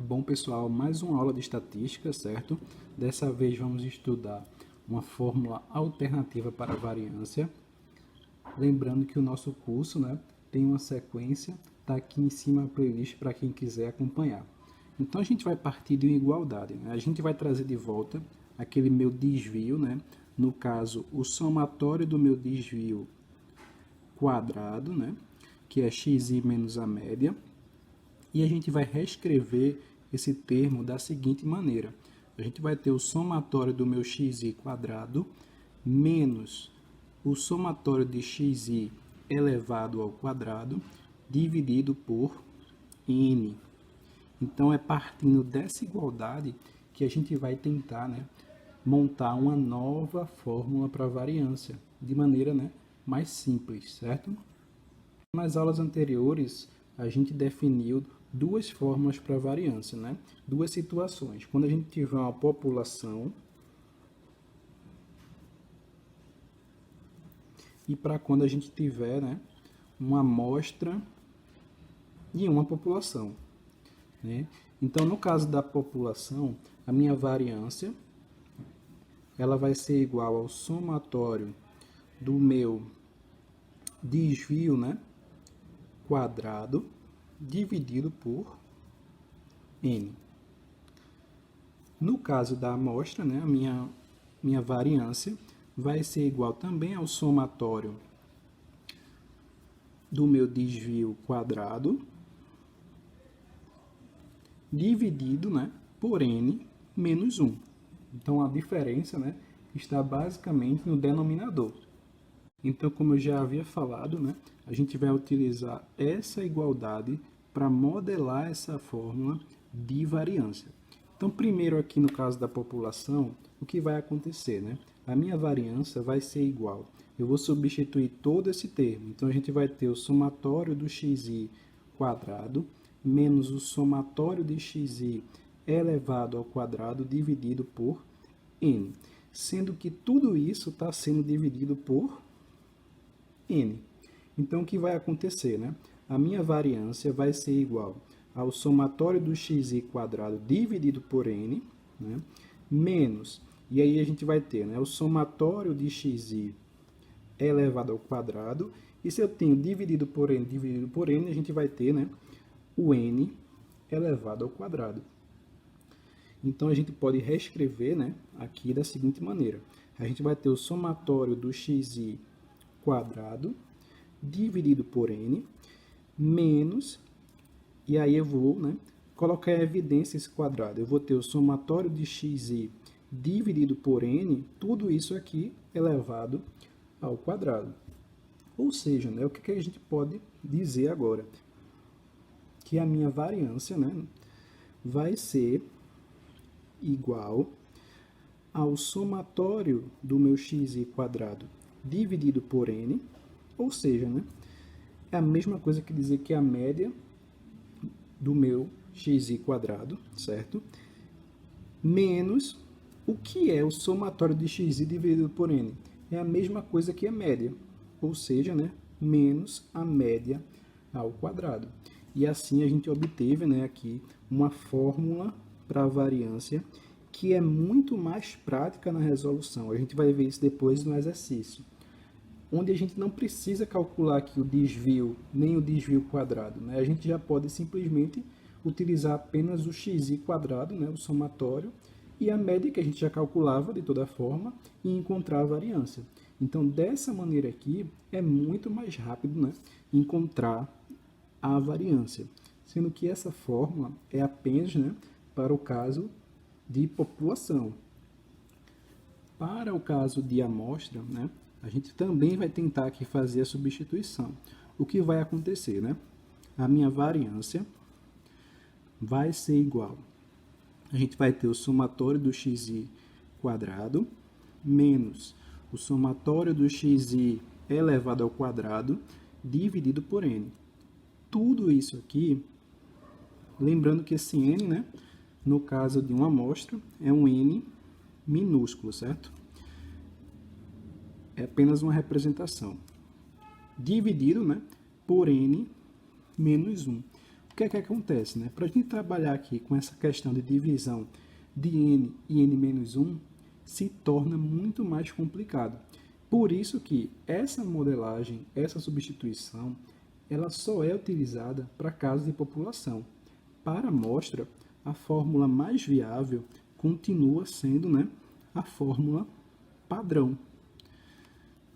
Bom, pessoal, mais uma aula de estatística, certo? Dessa vez vamos estudar uma fórmula alternativa para a variância. Lembrando que o nosso curso, tem uma sequência, está aqui em cima a playlist para quem quiser acompanhar. Então a gente vai partir de uma igualdade, A gente vai trazer de volta aquele meu desvio, No caso, o somatório do meu desvio quadrado, Que é xi menos a média. E a gente vai reescrever esse termo da seguinte maneira. A gente vai ter o somatório do meu xi quadrado menos o somatório de xi elevado ao quadrado dividido por n. Então, é partindo dessa igualdade que a gente vai tentar montar uma nova fórmula para a variância, de maneira mais simples, certo? Nas aulas anteriores, a gente definiu duas fórmulas para variância, Duas situações. Quando a gente tiver uma população e para quando a gente tiver uma amostra e uma população. Então, no caso da população, a minha variância ela vai ser igual ao somatório do meu desvio quadrado dividido por n. No caso da amostra, a minha variância vai ser igual também ao somatório do meu desvio quadrado dividido por n menos 1. Então, a diferença está basicamente no denominador. Então, como eu já havia falado, a gente vai utilizar essa igualdade para modelar essa fórmula de variância. Então, primeiro aqui no caso da população, o que vai acontecer? A minha variância vai ser igual. Eu vou substituir todo esse termo. Então, a gente vai ter o somatório do xi quadrado menos o somatório de xi elevado ao quadrado dividido por n. Sendo que tudo isso está sendo dividido por n. Então, o que vai acontecer? A minha variância vai ser igual ao somatório do xi quadrado dividido por n, menos, e aí a gente vai ter o somatório de xi elevado ao quadrado, e se eu tenho dividido por n, a gente vai ter o n elevado ao quadrado. Então, a gente pode reescrever aqui da seguinte maneira. A gente vai ter o somatório do xi quadrado dividido por n, menos, e aí eu vou colocar em evidência esse quadrado. Eu vou ter o somatório de xi dividido por n, tudo isso aqui elevado ao quadrado. Ou seja, o que a gente pode dizer agora? Que a minha variância vai ser igual ao somatório do meu xi quadrado dividido por n, ou seja, é a mesma coisa que dizer que a média do meu xi quadrado, certo? Menos o que é o somatório de xi dividido por n. É a mesma coisa que a média, ou seja, menos a média ao quadrado. E assim a gente obteve aqui uma fórmula para a variância que é muito mais prática na resolução. A gente vai ver isso depois no exercício, onde a gente não precisa calcular aqui o desvio, nem o desvio quadrado. A gente já pode simplesmente utilizar apenas o xi quadrado, o somatório, e a média que a gente já calculava de toda forma, e encontrar a variância. Então, dessa maneira aqui, é muito mais rápido encontrar a variância, sendo que essa fórmula é apenas para o caso de população. Para o caso de amostra, a gente também vai tentar aqui fazer a substituição. O que vai acontecer? A minha variância vai ser igual. A gente vai ter o somatório do xi quadrado menos o somatório do xi elevado ao quadrado dividido por n. Tudo isso aqui, lembrando que esse n, no caso de uma amostra, é um n minúsculo, certo? É apenas uma representação. Dividido por n menos 1. O que é que acontece, né? Para a gente trabalhar aqui com essa questão de divisão de n e n-1, se torna muito mais complicado. Por isso que essa modelagem, essa substituição, ela só é utilizada para casos de população. Para amostra, a fórmula mais viável continua sendo, né, a fórmula padrão.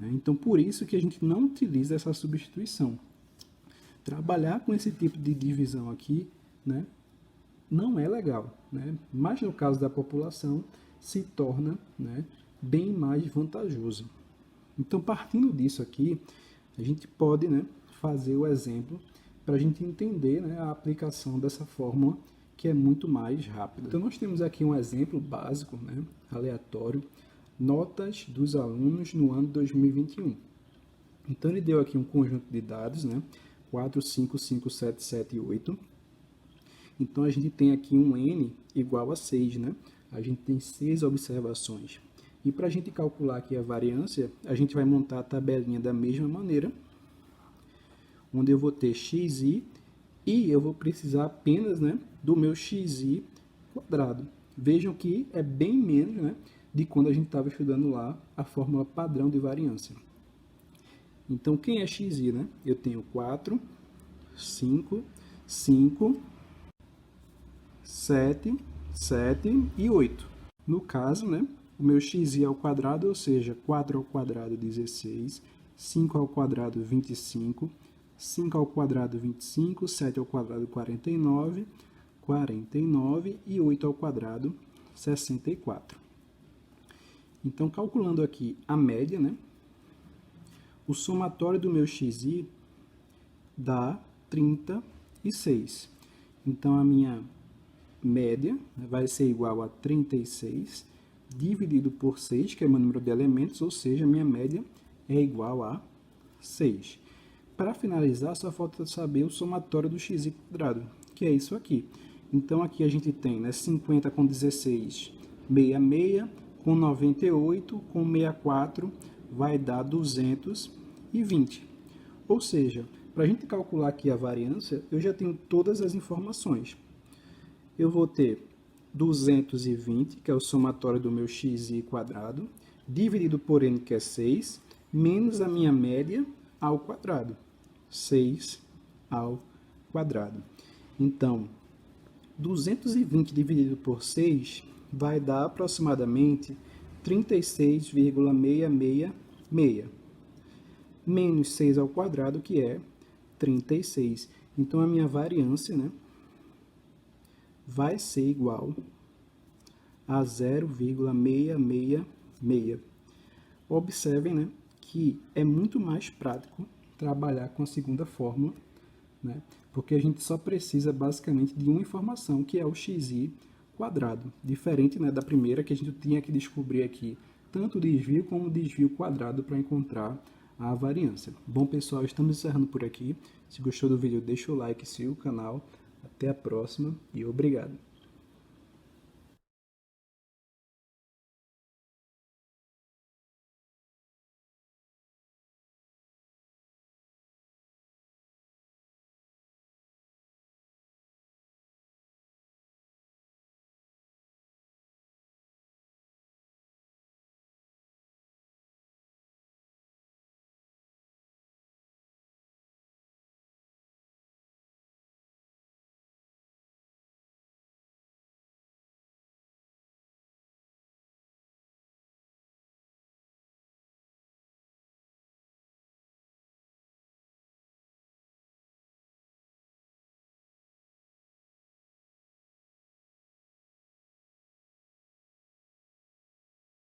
Então, por isso que a gente não utiliza essa substituição. Trabalhar com esse tipo de divisão aqui, né, não é legal, né? Mas no caso da população, se torna, né, bem mais vantajoso. Então, partindo disso aqui, a gente pode, né, fazer o exemplo para a gente entender, né, a aplicação dessa fórmula, que é muito mais rápida. Então, nós temos aqui um exemplo básico, né, aleatório, notas dos alunos no ano 2021. Então, ele deu aqui um conjunto de dados, né, 4, 5, 5, 7, 7 e 8. Então, a gente tem aqui um N igual a 6, né? A gente tem 6 observações. E para a gente calcular aqui a variância, a gente vai montar a tabelinha da mesma maneira, onde eu vou ter xi e eu vou precisar apenas, né, do meu xi quadrado. Vejam que é bem menos, né, de quando a gente estava estudando lá a fórmula padrão de variância. Então, quem é xi, né? Eu tenho 4, 5, 5, 7, 7 e 8. No caso, né, o meu xi ao quadrado, ou seja, 4 ao quadrado 16, 5 ao quadrado 25, 5 ao quadrado 25, 7 ao quadrado 49, 49 e 8 ao quadrado 64. Então, calculando aqui a média, né, o somatório do meu xi dá 36. Então, a minha média vai ser igual a 36 dividido por 6, que é o meu número de elementos, ou seja, a minha média é igual a 6. Para finalizar, só falta saber o somatório do xi quadrado, que é isso aqui. Então, aqui a gente tem, né, 50 com 16, 66, com 98, com 64, vai dar 220. Ou seja, para a gente calcular aqui a variância, eu já tenho todas as informações. Eu vou ter 220, que é o somatório do meu xi quadrado, dividido por n, que é 6, menos a minha média ao quadrado, 6 ao quadrado. Então, 220 dividido por 6 vai dar aproximadamente 36,666, menos 6 ao quadrado, que é 36. Então, a minha variância, né, vai ser igual a 0,666. Observem, né, que é muito mais prático trabalhar com a segunda fórmula, né, porque a gente só precisa basicamente de uma informação, que é o xi quadrado, diferente, né, da primeira, que a gente tinha que descobrir aqui tanto o desvio como o desvio quadrado para encontrar a variância. Bom, pessoal, estamos encerrando por aqui. Se gostou do vídeo, deixa o like, siga o canal. Até a próxima e obrigado.